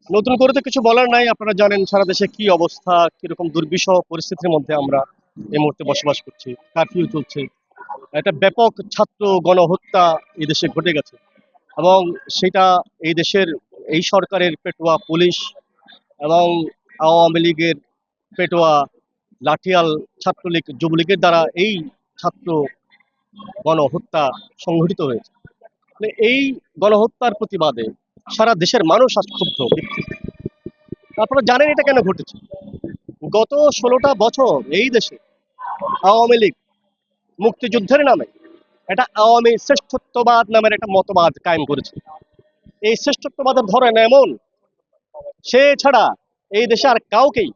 নতুন করে তো কিছু বলার নাই। আপনারা জানেন সারা দেশে কি অবস্থা, কিরকম দুর্বিষহ পরিস্থিতির মধ্যে আমরা এই মুহূর্তে বসবাস করছি। কারফিউ চলছে। একটা ব্যাপক ছাত্র গণহত্যা এই দেশে ঘটে গেছে, এবং সেটা এই দেশের এই সরকারের পেটোয়া পুলিশ এবং আওয়ামী লীগের পেটোয়া লাঠিয়াল ছাত্রলীগ যুবলীগের দ্বারা এই ছাত্র গণহত্যা সংঘটিত হয়েছে। মানে এই গণহত্যার প্রতিবাদে সারা দেশের মানুষ আজ ক্ষুব্ধ, বিক্ষুব্ধ। আপনারা জানেন এটা কেন ঘটেছে? গত 16টা বছর এই দেশে আওয়ামী লীগ মুক্তিযুদ্ধের নামে একটা আওয়ামী শ্রেষ্ঠত্ববাদ নামের একটা মতবাদ কায়েম করেছে। এই শ্রেষ্ঠত্ববাদের ধরেন এমন, সে ছাড়া এই দেশে আর কাউকেই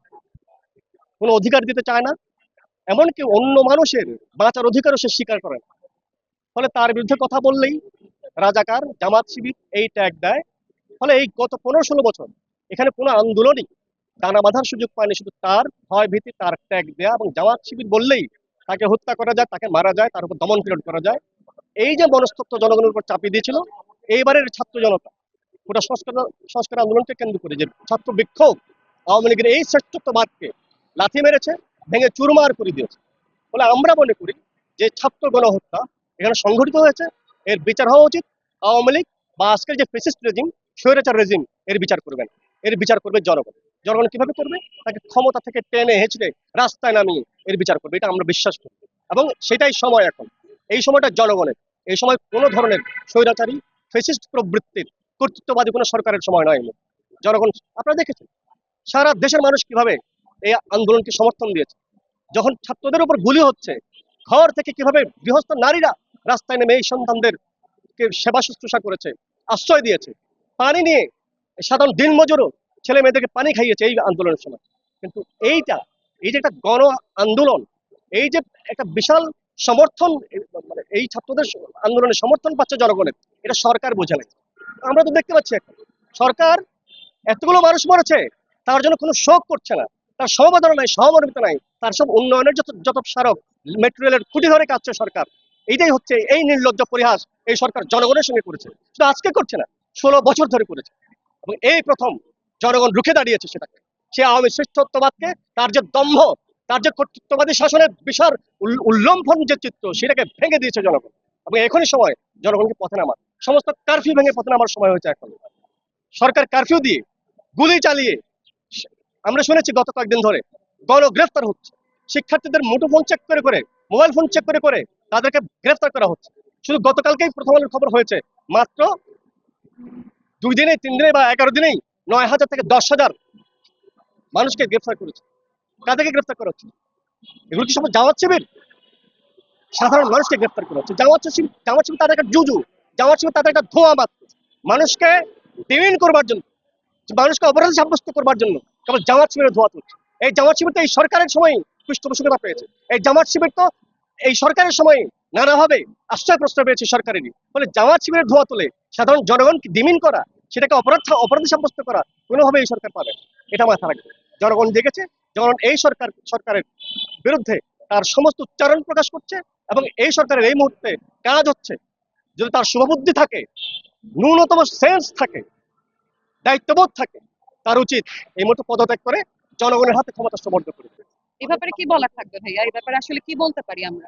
কোনো অধিকার দিতে চায় না, এমনকি অন্য মানুষের বাঁচার অধিকারও সে স্বীকার করে না। ফলে তার বিরুদ্ধে কথা বললেই রাজাকার, জামাত শিবির এই ট্যাগ দেয়। ফলে এই গত 15-16 বছর এখানে কোনো আন্দোলনই দানা বাঁধার সুযোগ পায়নি। শুধু তার ভয় ভীতি, তার ট্যাগ দেয়া, এবং জামাত শিবির বললেই তাকে হত্যা করা যায়, তাকে মারা যায়, তার উপর দমন পীড়ন করা যায়। এই যে মনস্তত্ত্ব জনগণের উপর চাপিয়ে দিয়েছিল এইবারের ছাত্র জনতা, গোটা সংস্কার সংস্কার আন্দোলনকে কেন্দ্র করে যে ছাত্র বিক্ষোভ আওয়ামী লীগের এই শ্রেষ্ঠত্ববাদকে লাথি মেরেছে, ভেঙে চুরমার করে দিয়েছে। ফলে আমরা মনে করি যে ছাত্র গণহত্যা এখানে সংঘটিত হয়েছে, এর বিচার হওয়া উচিত। আওয়ামী লীগ বা আজকের যে ফেসিস্ট রেজিম, স্বৈরাচার রেজিম, এর বিচার করবেন। এর বিচার করবে জনগণ। জনগণ কিভাবে করবে? তাকে ক্ষমতা থেকে টেনে হেঁচড়ে রাস্তায় নামিয়ে এর বিচার করবে, এটা আমরা বিশ্বাস করি। এবং সেটাই সময় এখন। এই সময়টা জনগণের। এই সময় কোনো ধরনের স্বৈরাচারী ফেসিস্ট প্রবৃত্তির কর্তৃত্ববাদী কোনো সরকারের সময় নয়। জনগণ, আপনারা দেখেছেন সারা দেশের মানুষ কিভাবে এই আন্দোলনকে সমর্থন দিয়েছে। যখন ছাত্রদের উপর গুলি হচ্ছে, ঘর থেকে কিভাবে গৃহস্থ নারীরা রাস্তায় নেমে এই সন্তানদের সেবা শুশ্রূষা করেছে, আশ্রয় দিয়েছে, পানি নিয়ে সাধারণ দিনমজুরও ছেলে মেয়েদেরকে পানি খাইয়েছে এই আন্দোলনের সময়। কিন্তু এইটা, এই যে একটা গণ আন্দোলন, এই যে একটা বিশাল সমর্থন, মানে এই ছাত্রদের আন্দোলনের সমর্থন পাচ্ছে জনগণের, এটা সরকার বোঝে নাই। আমরা তো দেখতে পাচ্ছি এখন সরকার এতগুলো মানুষ মরেছে, তার জন্য কোনো শোক করছে না, তার সমবেদনা নাই, সহমর্মিতা নাই। তার সব উন্নয়নের যত যত স্মারক, মেট্রো রেলের খুঁটি ধরে কাটছে সরকার। এইটাই হচ্ছে এই নির্লজ্জ পরিহাস এই সরকার জনগণের সঙ্গে করেছে। শুধু আজকে করছে না, 16 বছর ধরে করেছে। এবং এই প্রথম জনগণ রুখে দাঁড়িয়েছে সেটাকে। সে আওয়ামী শ্রেষ্ঠত্ববাদকে, তার যে দম্ভ, তার যে কর্তৃত্ববাদী শাসনের বিশাল উল্লম্ফন যে চিত্র, সেটাকে ভেঙে দিয়েছে জনগণ। এবং এখনই সময় জনগণকে পথে নামার, সমস্ত কারফিউ ভেঙে পথে নামার সময় হয়েছে এখন। সরকার কারফিউ দিয়ে, গুলি চালিয়ে, আমরা শুনেছি গত কয়েকদিন ধরে গণগ্রেফতার হচ্ছে। শিক্ষার্থীদের মুঠোফোন চেক করে করে, মোবাইল ফোন চেক করে করে তাদেরকে গ্রেফতার করা হচ্ছে। শুধু গতকালকেই প্রথম আলোর খবর হয়েছে, মাত্র 2 দিনে, 3 দিনে বা 11 দিনেই 9,000 থেকে 10,000 মানুষকে গ্রেফতার করেছে। কাদেরকে গ্রেফতার করা হচ্ছে? এগুলো কি সব জামাত শিবির? সাধারণ মানুষকে গ্রেফতার করা হচ্ছে। জামাত শিবির তাদের একটা জুজু, জামাত শিবির তাদের একটা ধোঁয়া মাত্র। মানুষকে ডিমিন করবার জন্য, মানুষকে অপরাধী সাব্যস্ত করবার জন্য কেবল জামাত শিবিরের ধোয়া তুলছে। এই জামাত শিবির তো এই সরকারের সময় পৃষ্ঠপোষকতা পেয়েছে। এই জামাত শিবির তো এই সরকারের সময় নানাভাবে আশ্রয় প্রশ্রয় পেয়েছে সরকারেরই। ফলে জামাত শিবিরের ধোয়া তুলে সাধারণ জনগণকে ডিমিন করা, সেটাকে অপরাধী সাব্যস্ত করা কোনোভাবে এই সরকার পাবে না। এটা মাথা রাখবে। জনগণ দেখেছে, জনগণ এই সরকারের বিরুদ্ধে তার সমস্ত উচ্চারণ প্রকাশ করছে। এবং এই সরকারের এই মুহূর্তে কাজ হচ্ছে, যদি তার শুভবুদ্ধি থাকে, ন্যূনতম সেন্স থাকে, দায়িত্ববোধ থাকে, তার উচিত এই মুহূর্তে পদত্যাগ করে জনগণের হাতে ক্ষমতা সমর্পণ করে দেবে। এই ব্যাপারে কি বলার থাকবে ভাইয়া? এই ব্যাপারে আসলে কি বলতে পারি আমরা?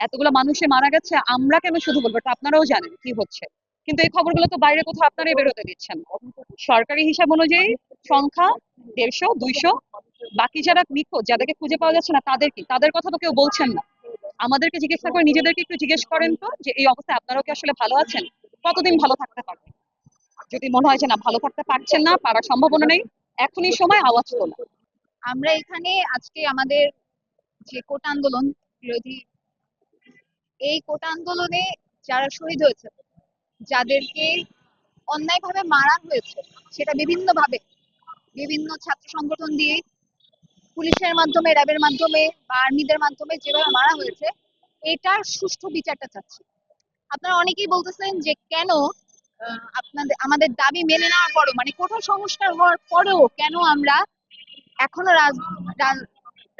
এতগুলো মানুষে মারা গেছে, আমরা কেন শুধু বলবো? এটা আপনারাও জানেন কি হচ্ছে, কিন্তু এই খবরগুলো তো বাইরে কোথাও আপনারাই বেরোতে দিচ্ছেন না। সরকারি হিসাব অনুযায়ী সংখ্যা 150, 200। বাকি যারা নিখোঁজ, যাদেরকে খুঁজে পাওয়া যাচ্ছে না, তাদের কি? তাদের কথা তো কেউ বলছেন না। আমাদেরকে জিজ্ঞেস করে নিজেদেরকে একটু জিজ্ঞেস করেন তো, যে এই অবস্থায় আপনারাও কি আসলে ভালো আছেন? কতদিন ভালো থাকতে পারবেন? যদি মনে হয় যে না, ভালো থাকতে পারছেন না, পারার সম্ভাবনা নেই, এখনই সময় আওয়াজ তোলা। আমরা এখানে আজকে আমাদের যে কোটা আন্দোলন বিরোধী, এই কোটা আন্দোলনে যারা শহীদ হয়েছে, যাদেরকে অন্যায়ভাবে মারা হয়েছে, সেটা বিভিন্ন ভাবে, বিভিন্ন ছাত্র সংগঠন দিয়ে, পুলিশের মাধ্যমে, র্যাবের মাধ্যমে বা আর্মিদের মাধ্যমে যেভাবে মারা হয়েছে, এটার সুষ্ঠু বিচারটা চাচ্ছি। আপনারা অনেকেই বলতেছেন যে কেন আপনাদের আমাদের দাবি মেনে নেওয়ার পরও, মানে কঠোর সংস্কার হওয়ার পরেও কেন আমরা এখনো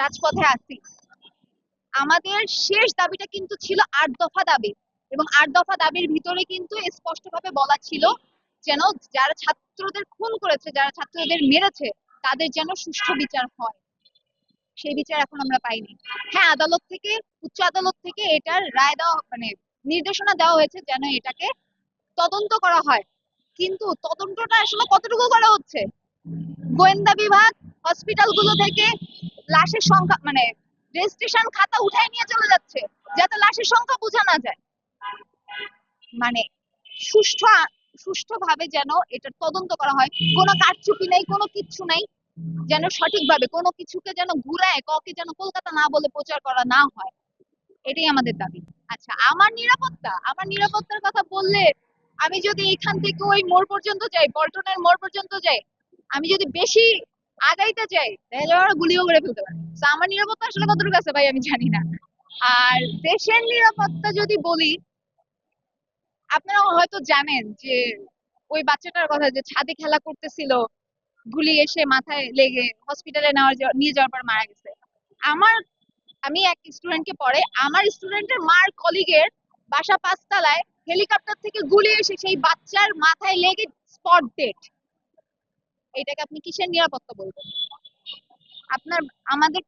রাজপথে আছি। আমাদের শেষ দাবিটা কিন্তু ছিল 8 দফা দাবি, এবং 8 দফা দাবির ভিতরে কিন্তু স্পষ্টভাবে বলা ছিল যেন যারা ছাত্রদের খুন করেছে, যারা ছাত্রদের মেরেছে, তাদের যেন সুষ্ঠু বিচার হয়, সেই বিচার এখন আমরা পাইনি। হ্যাঁ, আদালত থেকে, উচ্চ আদালত থেকে এটার রায় দেওয়া মানে নির্দেশনা দেওয়া হয়েছে যেন এটাকে তদন্ত করা হয়, কিন্তু তদন্তটা আসলে কতটুকু করা হচ্ছে? গোয়েন্দা বিভাগ হসপিটাল গুলো থেকে লাশের সংখ্যা মানে রেজিস্ট্রেশন খাতা উঠাই নিয়ে চলে যাচ্ছে যাতে লাশের সংখ্যা বোঝা না যায়। মানে সুষ্ঠু সুষ্ঠুভাবে যেন এটার তদন্ত করা হয়, কোনো কারচুপি নাই, কোনো কিচ্ছু নাই, যেন সঠিকভাবে কোনো কিছুকে যেন ঘুরায় কাউকে যেন কলকাতা না বলে প্রচার করা না হয়, এটাই আমাদের দাবি। আচ্ছা, আমার নিরাপত্তার কথা বললে, আমি যদি এখান থেকে ওই মোড় পর্যন্ত যাই, পল্টনের মোড় পর্যন্ত যাই, আমি যদি বেশি আগাইতে যাই তাহলে ওরা গুলিও করে ফেলতে পারে। তো আমার নিরাপত্তা আসলে কতটুকু আছে ভাই আমি জানি না। আর দেশের নিরাপত্তা যদি বলি, আপনারা হয়তো জানেন যে ওই বাচ্চাটার কথা, যে ছাদে খেলা করতেছিল, গুলি এসে মাথায় লেগে হসপিটালে নিয়ে যাওয়ার পর মারা গেছে। আমার আমি এক স্টুডেন্টকে পড়ে, আমার স্টুডেন্টের মার কলিগের বাসা 5 তলায়, হেলিকপ্টার থেকে গুলি এসে সেই বাচ্চার মাথায় লেগে স্পট ডেড। এটাকে আপনি কিসের নিরাপত্তা বলবেন? আপনার আমাদের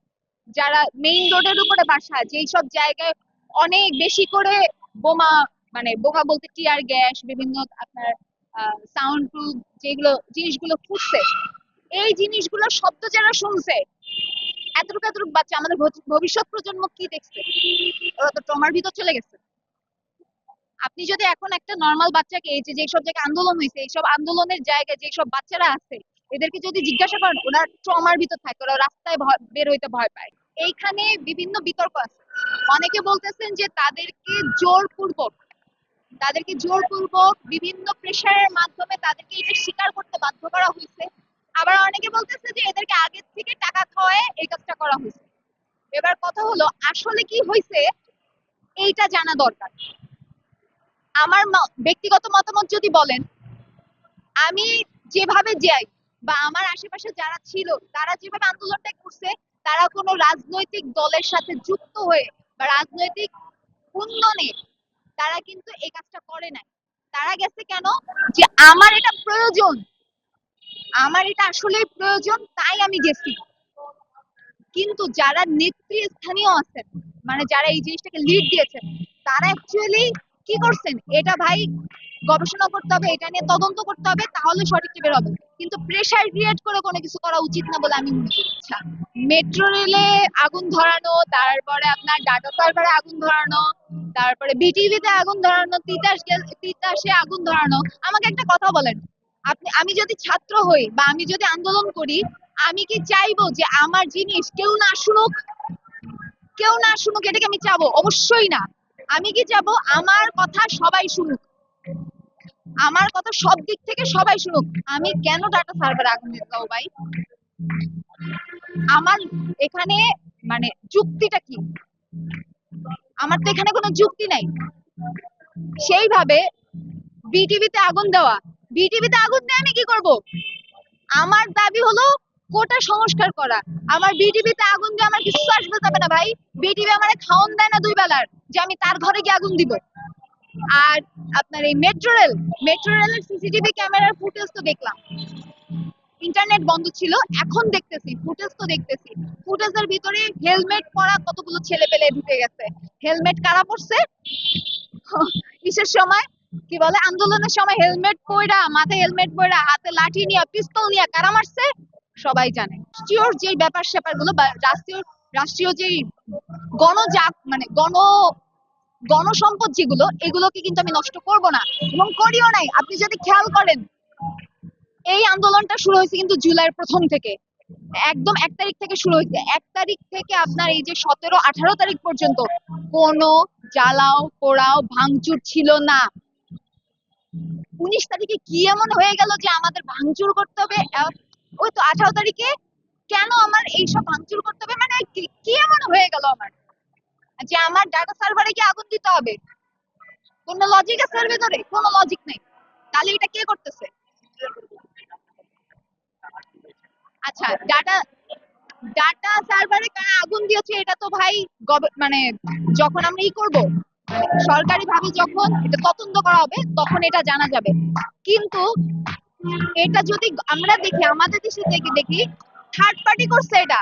যারা মেইন রোডের উপরে বাসা, যেই সব জায়গায় অনেক বেশি করে বোমা, মানে বোমা বলতে টিয়ার গ্যাস, বিভিন্ন আপনার সাউন্ড প্রুফ যেগুলো জিনিসগুলো ফুটছে, এই জিনিসগুলো শব্দ যারা শুনছে, এতটুকু এতটুকু বাচ্চা, আমাদের ভবিষ্যৎ প্রজন্ম কি দেখছে? ওরা তো ট্রমার ভিতর চলে গেছে। আপনি যদি এখন একটা নর্মাল বাচ্চাকে, এই যে যেসব জায়গায় আন্দোলন হয়েছে, এইসব আন্দোলনের জায়গায় যেসব বাচ্চারা আছে, এদেরকে যদি জিজ্ঞাসা করেন, ওরা ট্রমার ভিতর থাকে, ওরা রাস্তায় বের হইতে ভয় পায়। এইখানে বিভিন্ন বিতর্ক আছে। অনেকে বলতেছেন যে তাদেরকে জোরপূর্বক বিভিন্ন প্রেশারের মাধ্যমে তাদেরকে এটা স্বীকার করতে বাধ্য করা হয়েছে। আবার অনেকে বলতেছে যে এদেরকে আগে থেকে টাকা খাওয়ায় এই কাজটা করা হয়েছে। এবার কথা হলো, আসলে কি হয়েছে এইটা জানা দরকার। আমার ব্যক্তিগত মতামত যদি বলেন, আমি যেভাবে যাই বা আমার আশেপাশে যারা ছিল, তারা যেভাবে আন্দোলনটা করছে, তারা কোনো রাজনৈতিক দলের সাথে যুক্ত হয়ে বা রাজনৈতিক উন্নয়নে তারা কিন্তু এই কাজটা করে নাই। তারা গেছে কেন? যে আমার এটা প্রয়োজন, আমার এটা আসলেই প্রয়োজন, তাই আমি গেছি। কিন্তু যারা নেতৃস্থানীয় আছেন, মানে যারা এই জিনিসটাকে লিড দিয়েছেন, তারা অ্যাকচুয়ালি কি করছেন, এটা ভাই গবেষণা করতে হবে, এটা নিয়ে তদন্ত করতে হবে, তাহলে সঠিকটা বের হবে। কিন্তু প্রেসার ক্রিয়েট করে কোনো কিছু করা উচিত না বলে আমি মনে করি। আচ্ছা, মেট্রো রেলে আগুন ধরানো, তারপরে আপনার ডাটা সার্ভারে আগুন ধরানো, তারপরে বিটিভিতে আগুন ধরানো, তিতাসে আগুন ধরানো। আমাকে একটা কথা বলেন, আমি যদি ছাত্র হই বা আমি যদি আন্দোলন করি, আমি কি চাইবো যে আমার জিনিস কেউ না শুনুক? এটাকে আমি চাবো? অবশ্যই না। আমি কি চাবো আমার কথা সবাই শুনুক, আমার কথা সব দিক থেকে সবাই শুনুক। আমি কেন ডাটা সার্ভারে আগুন দিতে যাবো ভাই? আমার এখানে মানে যুক্তিটা কি? আমার তো এখানে কোনো যুক্তি নাই। সেইভাবে বিটিভিতে আগুন দেওয়া, বিটিভিতে আগুন দিয়ে আমি কি করব? আমার দাবি হলো কোটা সংস্কার করা। আমার বিটিভিতে আগুন দিয়ে আমার কিছু আসবে যাবে না ভাই। বিটিভি আমারে খাওন দেয় না 2 বেলার, যে আমি তার ঘরে গিয়ে আগুন দিব। আর আপনার এই মেট্রো রেলের সিসিটিভি ক্যামেরার ফুটেজ তো দেখলাম, ইন্টারনেট বন্ধ ছিল, এখন দেখতেছি ফুটেজ, তো দেখতেছি ফুটেজের ভিতরে হেলমেট পরা কতগুলো ছেলে পেলে ঢুকে গেছে। হেলমেট কারা পরছে? কিসের সময়, কি বলে, আন্দোলনের সময় হেলমেট পয়রা, মাথায় হেলমেট পয়রা, হাতে লাঠি নিয়ে, পিস্তল নিয়ে কারা মারছে সবাই জানে। রাষ্ট্রীয় যে ব্যাপার স্যাপার গুলো বা রাষ্ট্রীয় যে মানে গণসম্পদ যেগুলো, এগুলোকে কিন্তু আমি নষ্ট করব না এবং করিও নাই। আপনি যদি খেয়াল করেন, এই আন্দোলনটা শুরু হয়েছে কিন্তু জুলাইয়ের 1ম থেকে, একদম 1 তারিখ থেকে শুরু হয়েছে। 1 তারিখ থেকে আপনার এই যে 17-18 তারিখ পর্যন্ত কোনো জ্বালাও পোড়াও ভাঙচুর ছিল না। 19 তারিখে কি এমন হয়ে গেল যে আমাদের ভাঙচুর করতে হবে? ওই তো 18 তারিখে কেন আমার এইসব ভাঙচুর করতে হবে? মানে কি এমন হয়ে গেল আমার যে আমার ডাটা সার্ভারে কি আগুন দিতে হবে? কোনো লজিক আছে এর ভেতরে? কোনো লজিক নেই। তাহলে এটা কে করতেছে? আচ্ছা, ডাটা সার্ভারে কারা আগুন দিয়েছে এটা তো ভাই মানে যখন আমরা করব, সরকারি ভাবে যখন এটা তদন্ত করা হবে তখন এটা জানা যাবে। কিন্তু এটা যদি আমরা দেখি, আমাদের দেশে দেখি থার্ড পার্টি করছে এটা।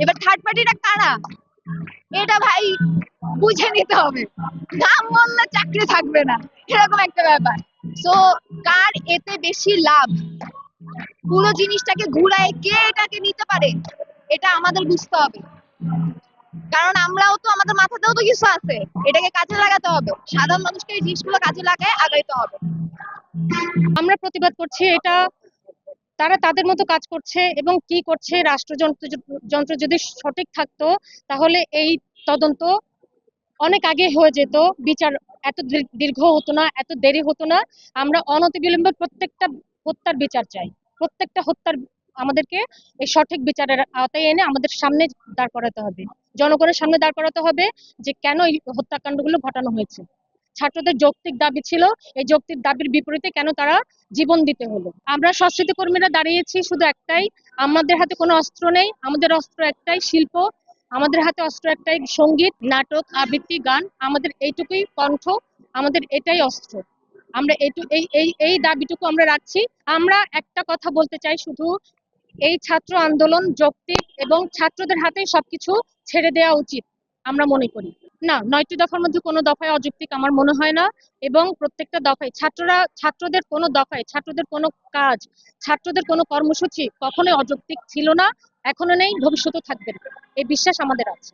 এবার থার্ড পার্টিটা কারা, এটা ভাই বুঝে নিতে হবে। নাম বললে চাকরি থাকবে না, এরকম একটা ব্যাপার। সো কার এতে বেশি লাভ, পুরো জিনিসটাকে ঘুরায় কে এটাকে নিতে পারে, এটা আমাদের বুঝতে হবে। কারণ আমরাও তো, আমাদের মাথাতেও তো কিছু আছে, এটাকে কাজে লাগাতে হবে। সাধারণ মানুষকে এই জিনিসগুলো কাজে লাগায় আগাইতে হবে। আমরা প্রতিবাদ করছি, এটা তারা তাদের মতো কাজ করছে এবং কি করছে, রাষ্ট্রযন্ত্র যন্ত্র যদি সঠিক থাকতো তাহলে এই তদন্ত অনেক আগে হয়ে যেত, বিচার এত দীর্ঘ হতো না, এত দেরি হতো না। আমরা অনতিবিলম্বে প্রত্যেকটা হত্যার বিচার চাই। প্রত্যেকটা হত্যার আমাদেরকে এই সঠিক বিচারের আওতায় এনে আমাদের সামনে দাঁড় করাতে হবে, জনগণের সামনে দাঁড় করাতে হবে যে কেন এই হত্যাকাণ্ডগুলো ঘটানো হয়েছে। ছাত্রদের যৌক্তিক দাবি ছিল, এই যৌক্তিক দাবির বিপরীতে কেন তারা জীবন দিতে হলো। আমরা সংস্কৃতি কর্মীরা দাঁড়িয়েছি শুধু একটাই, আমাদের হাতে কোনো অস্ত্র নেই, আমাদের অস্ত্র একটাই শিল্প, আমাদের হাতে অস্ত্র একটাই সঙ্গীত, নাটক, আবৃত্তি, গান। আমাদের এইটুকুই কণ্ঠ, আমাদের এটাই অস্ত্র। আমরা এই দাবিটুকু আমরা রাখছি। আমরা একটা কথা বলতে চাই শুধু, এই ছাত্র আন্দোলন যৌক্তিক এবং ছাত্রদের হাতেই সবকিছু ছেড়ে দেওয়া উচিত আমরা মনে করি। না, 9টি দফার মধ্যে কোনো দফায় অযৌক্তিক আমার মনে হয় না। এবং প্রত্যেকটা দফায় ছাত্রদের কোনো দফায়, ছাত্রদের কোনো কাজ, ছাত্রদের কোনো কর্মসূচি কখনোই অযৌক্তিক ছিল না, এখনো নেই, ভবিষ্যতেও থাকবে না। এই বিশ্বাস আমাদের আছে।